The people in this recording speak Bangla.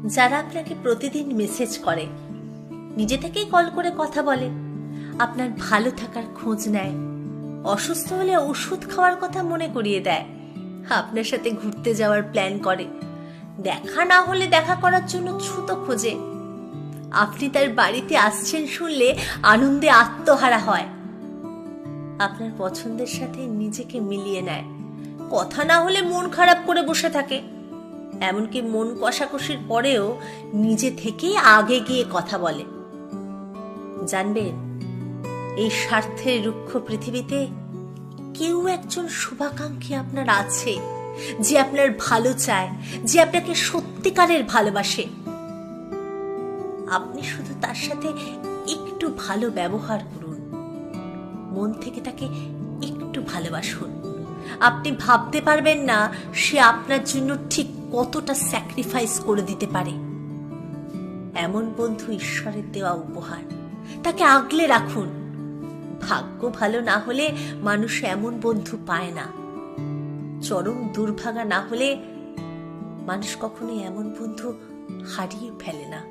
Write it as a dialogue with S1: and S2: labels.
S1: যারা আপনাকে প্রতিদিন মেসেজ করে, নিজে থেকেই কল করে কথা বলে, আপনার ভালো থাকার খোঁজ নেয়, অসুস্থ হলে ওষুধ খাওয়ার কথা মনে করিয়ে দেয়, আপনার সাথে ঘুরতে যাওয়ার প্ল্যান করে, দেখা না হলে দেখা করার জন্য ছুতো খোঁজে, আপনি তার বাড়িতে আসছেন শুনলে আনন্দে আত্মহারা হয়, আপনার পছন্দের সাথে নিজেকে মিলিয়ে নেয়, কথা না হলে মন খারাপ করে বসে থাকে, এমনকি মন কষাকষির পরেও নিজে থেকেই আগে গিয়ে কথা বলে। জানবেন, এই স্বার্থের রুক্ষ পৃথিবীতে কেউ একজন শুভাকাঙ্ক্ষী আপনার আছে, যে আপনার ভালো চায়, যে আপনাকে সত্যিকারের ভালোবাসে। আপনি শুধু তার সাথে একটু ভালো ব্যবহার করুন, মন থেকে তাকে একটু ভালোবাসুন। আপনি ভাবতে পারবেন না সে আপনার জন্য ঠিক কতটা স্যাক্রিফাইস করে দিতে পারে। এমন বন্ধু ঈশ্বরের দেওয়া উপহার, তাকে আগলে রাখুন। ভাগ্য ভালো না হলে মানুষ এমন বন্ধু পায় না। চরম দুর্ভাগা না হলে মানুষ কখনোই এমন বন্ধু হারিয়ে ফেলে না।